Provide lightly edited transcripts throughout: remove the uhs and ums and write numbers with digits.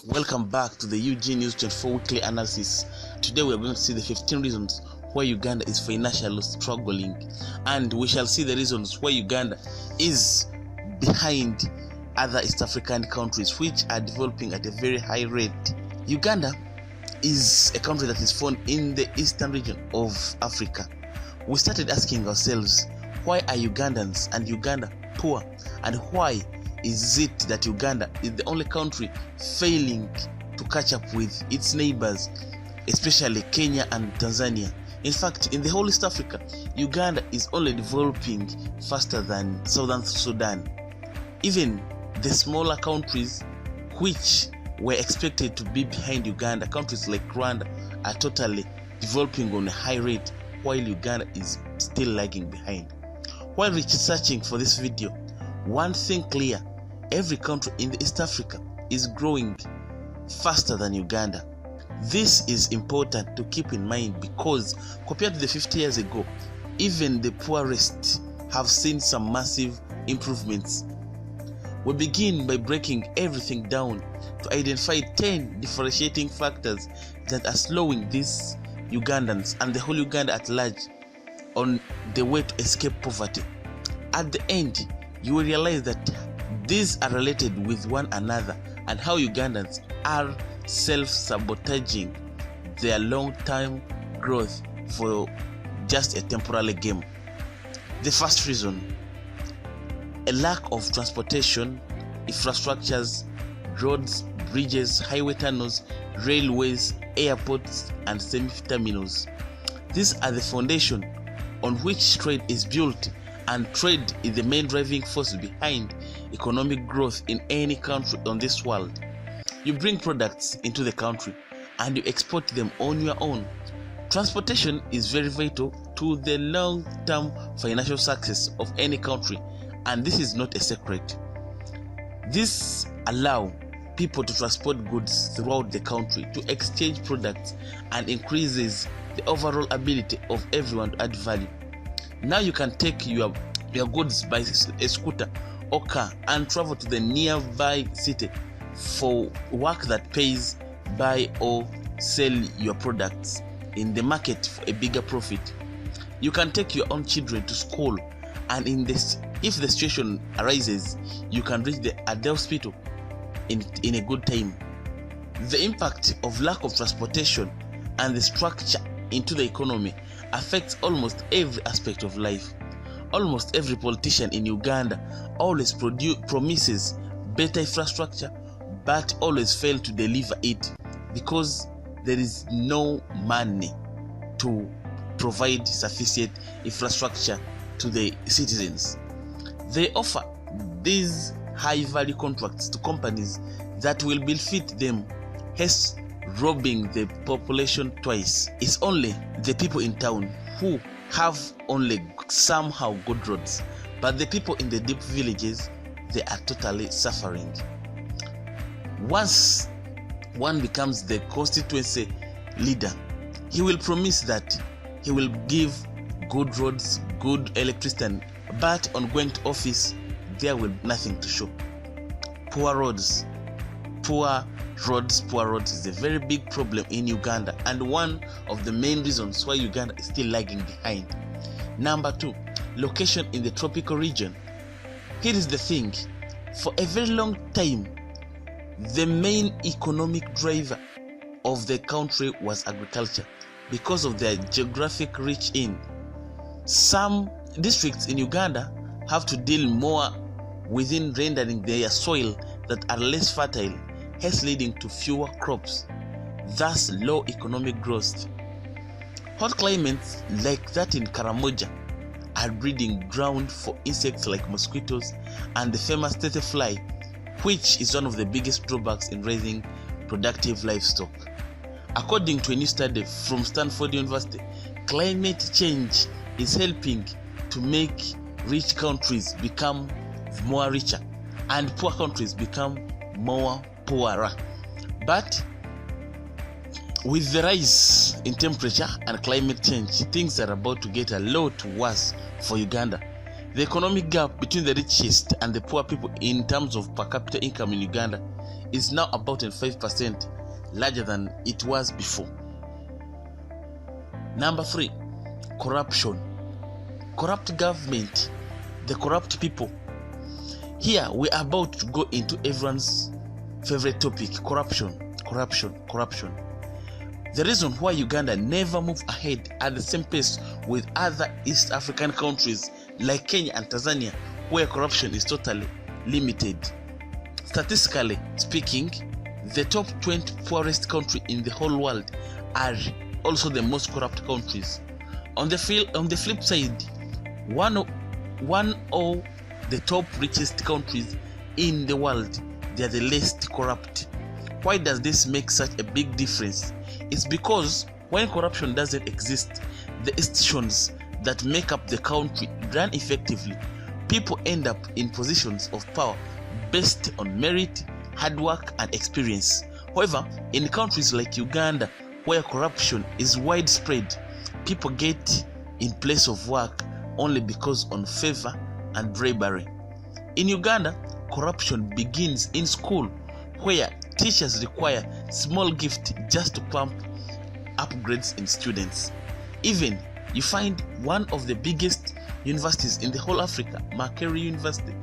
Welcome back to the UG News 24 weekly analysis. Today we are going to see the 15 reasons why Uganda is financially struggling, and we shall see the reasons why Uganda is behind other East African countries which are developing at a very high rate. Uganda is a country that is found in the eastern region of Africa. We started asking ourselves, why are Ugandans and Uganda poor, and why is it that Uganda is the only country failing to catch up with its neighbors, especially Kenya and Tanzania? In fact, in the whole East Africa, Uganda is only developing faster than Southern Sudan. Even the smaller countries which were expected to be behind Uganda, countries like Rwanda, are totally developing on a high rate, while Uganda is still lagging behind. While researching for this video, one thing clear: every country in the East Africa is growing faster than Uganda. This is important to keep in mind because compared to the 50 years ago, even the poorest have seen some massive improvements. We begin by breaking everything down to identify 10 differentiating factors that are slowing these Ugandans and the whole Uganda at large on the way to escape poverty. At the end, you will realize that these are related with one another and how Ugandans are self-sabotaging their long-term growth for just a temporary gain. The first reason: a lack of transportation infrastructures, roads, bridges, highway tunnels, railways, airports, and semi-terminals. These are the foundation on which trade is built, and trade is the main driving force behind economic growth in any country on this world. You bring products into the country and you export them on your own. Transportation is very vital to the long-term financial success of any country, and this is not a secret. This allows people to transport goods throughout the country, to exchange products, and increases the overall ability of everyone to add value. Now you can take your goods by a scooter or car and travel to the nearby city for work that pays, buy or sell your products in the market for a bigger profit. You can take your own children to school, and if the situation arises, you can reach at the hospital in a good time. The impact of lack of transportation and the structure into the economy affects almost every aspect of life. Almost every politician in Uganda always promises better infrastructure, but always fail to deliver it because there is no money to provide sufficient infrastructure to the citizens. They offer these high value contracts to companies that will benefit them, hence robbing the population twice. It's only the people in town who have only somehow good roads, but the people in the deep villages, they are totally suffering. Once one becomes the constituency leader, he will promise that he will give good roads, good electricity, but on going to office, there will be nothing to show. Poor roads is a very big problem in Uganda, and one of the main reasons why Uganda is still lagging behind. Number 2, location in the tropical region. Here is the thing: for a very long time, the main economic driver of the country was agriculture because of their geographic reach in. Some districts in Uganda have to deal more within rendering their soil that are less fertile, hence leading to fewer crops, thus low economic growth. Hot climates like that in Karamoja are breeding ground for insects like mosquitoes and the famous tete fly, which is one of the biggest drawbacks in raising productive livestock. According to a new study from Stanford University, climate change is helping to make rich countries become more richer and poor countries become more poorer. But with the rise in temperature and climate change, things are about to get a lot worse for Uganda. The economic gap between the richest and the poor people in terms of per capita income in Uganda is now about 5% larger than it was before. Number 3, corruption. Corrupt government, the corrupt people. Here we are about to go into everyone's favorite topic, corruption. The reason why Uganda never moved ahead at the same pace with other East African countries like Kenya and Tanzania, where corruption is totally limited. Statistically speaking, the top 20 poorest countries in the whole world are also the most corrupt countries. On the flip side, one of the top richest countries in the world, they are the least corrupt. Why does this make such a big difference? It's because when corruption doesn't exist, the institutions that make up the country run effectively. People end up in positions of power based on merit, hard work, and experience. However, in countries like Uganda, where corruption is widespread, people get in place of work only because of favor and bribery. In Uganda, corruption begins in school, where teachers require small gifts just to pump upgrades in students. Even you find one of the biggest universities in the whole Africa, Makerere University,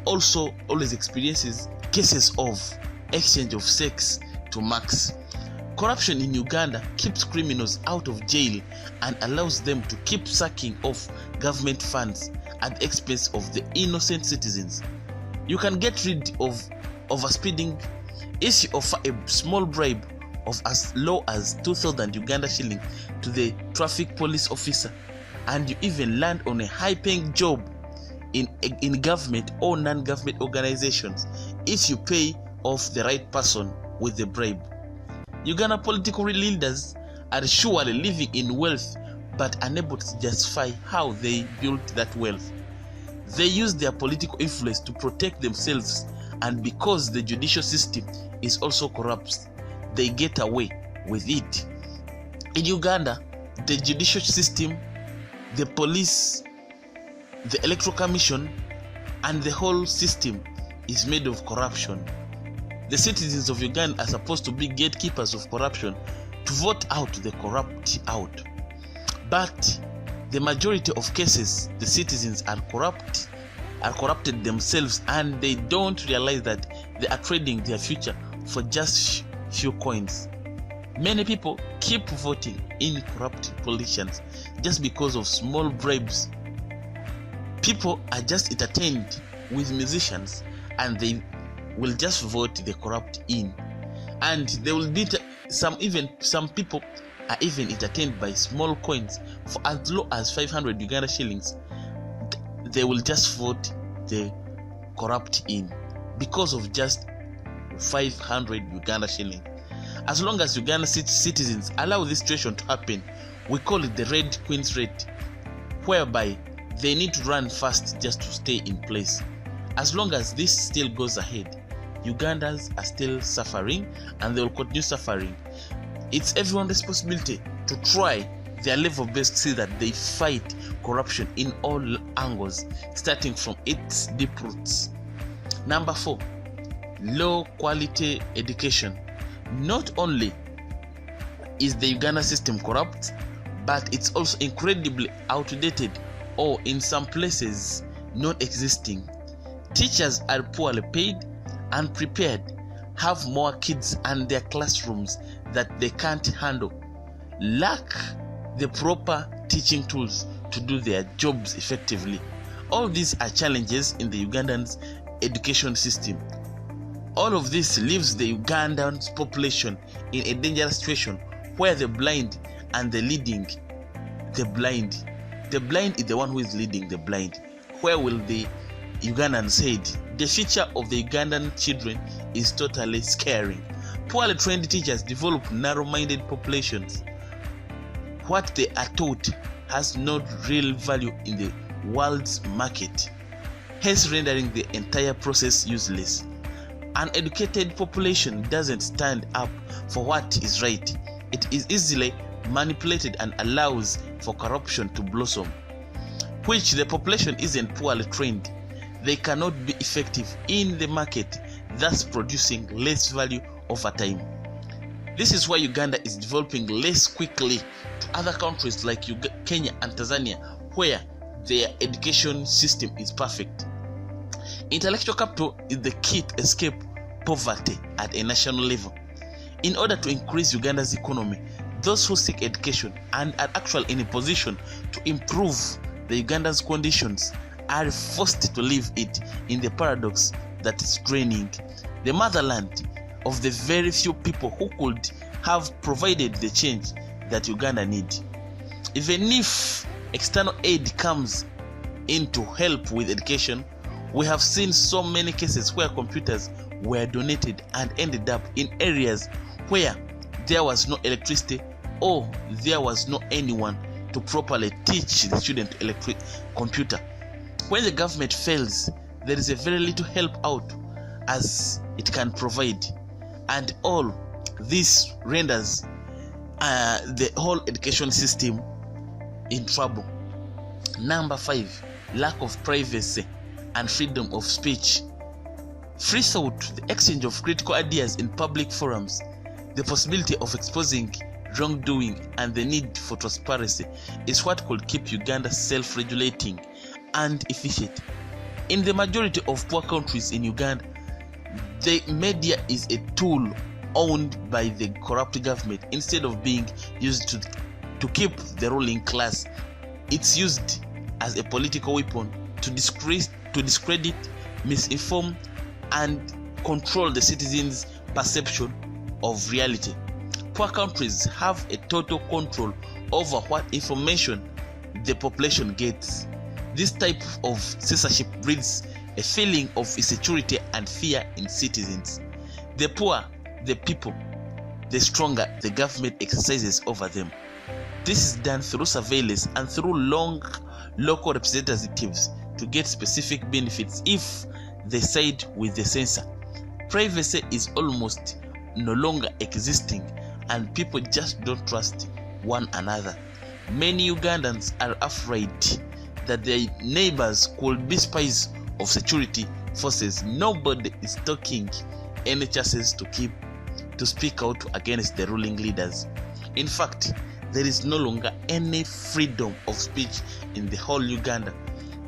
also always experiences cases of exchange of sex to marks. Corruption in Uganda keeps criminals out of jail and allows them to keep sucking off government funds at the expense of the innocent citizens. You can get rid of overspeeding if you offer a small bribe of as low as 2,000 Uganda shilling to the traffic police officer, and you even land on a high-paying job in government or non-government organizations if you pay off the right person with the bribe. Uganda political leaders are surely living in wealth but unable to justify how they built that wealth. They use their political influence to protect themselves, and because the judicial system is also corrupt, they get away with it. In Uganda, the judicial system, the police, the electoral commission, and the whole system is made of corruption. The citizens of Uganda are supposed to be gatekeepers of corruption, to vote out the corrupt out. But the majority of cases, the citizens are corrupted themselves, and they don't realize that they are trading their future for just few coins. Many people keep voting in corrupt politicians just because of small bribes. People are just entertained with musicians, and they will just vote the corrupt in, and they will be some people are even entertained by small coins for as low as 500 Uganda shillings. They will just vote the corrupt in because of just 500 Uganda shilling. As long as Uganda citizens allow this situation to happen, we call it the Red Queen's rate, whereby they need to run fast just to stay in place. As long as this still goes ahead, Ugandans are still suffering, and they will continue suffering. It's everyone's responsibility to try their level best to see that they fight corruption in all angles, starting from its deep roots. Number 4, low quality education. Not only is the Uganda system corrupt, but it's also incredibly outdated, or in some places non-existing. Teachers are poorly paid and prepared, have more kids and their classrooms that they can't handle, lack the proper teaching tools to do their jobs effectively. All these are challenges in the Ugandan education system. All of this leaves the Ugandan population in a dangerous situation where the blind and the leading the blind. The blind is the one who is leading the blind. Where will the Ugandans head? The future of the Ugandan children is totally scary. Poorly trained teachers develop narrow-minded populations. What they are taught has no real value in the world's market, hence rendering the entire process useless. An educated population doesn't stand up for what is right. It is easily manipulated and allows for corruption to blossom. Which the population isn't poorly trained, they cannot be effective in the market. thus producing less value over time. This is why Uganda is developing less quickly to other countries like Kenya and Tanzania, where their education system is perfect. Intellectual capital is the key to escape poverty at a national level. In order to increase Uganda's economy, those who seek education and are actually in a position to improve the Uganda's conditions are forced to leave it in the paradox that is draining the motherland of the very few people who could have provided the change that Uganda needs. Even if external aid comes in to help with education, we have seen so many cases where computers were donated and ended up in areas where there was no electricity or there was no anyone to properly teach the student computer. When the government fails, there is a very little help out as it can provide, and all this renders the whole education system in trouble. Number 5, lack of privacy and freedom of speech. Free thought, the exchange of critical ideas in public forums, the possibility of exposing wrongdoing, and the need for transparency is what could keep Uganda self-regulating and efficient. In the majority of poor countries in Uganda, the media is a tool owned by the corrupt government. Instead of being used to keep the ruling class, it's used as a political weapon to discredit, misinform, and control the citizens' perception of reality. Poor countries have a total control over what information the population gets. This type of censorship breeds a feeling of insecurity and fear in citizens. The poor, the people, the stronger the government exercises over them. This is done through surveillance and through long local representatives to get specific benefits if they side with the censor. Privacy is almost no longer existing, and people just don't trust one another. Many Ugandans are afraid that their neighbors could be spies of security forces. Nobody is taking any chances to speak out against the ruling leaders. In fact, there is no longer any freedom of speech in the whole Uganda.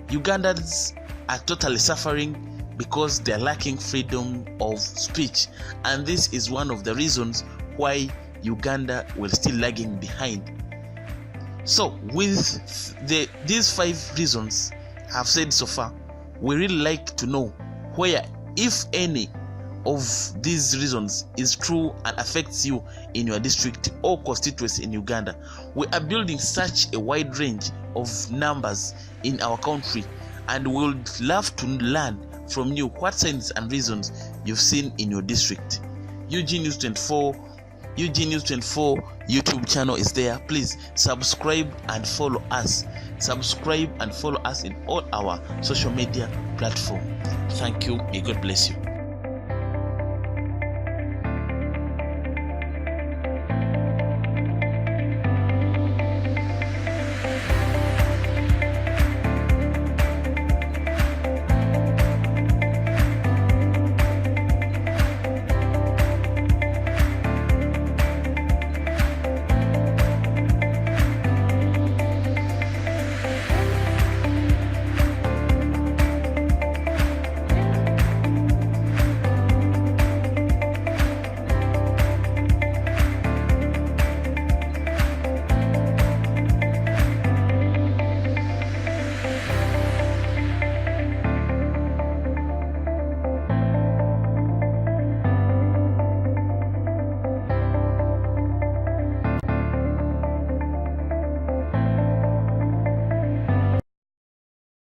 Ugandans are totally suffering because they are lacking freedom of speech, and this is one of the reasons why Uganda will still lagging behind. So with these 5 reasons I've said so far, we really like to know where, if any, of these reasons is true and affects you in your district or constituency in Uganda. We are building such a wide range of numbers in our country, and we would love to learn from you what signs and reasons you've seen in your district. UG News 24 YouTube channel is there. Please subscribe and follow us. Subscribe and follow us in all our social media platforms. Thank you. May God bless you.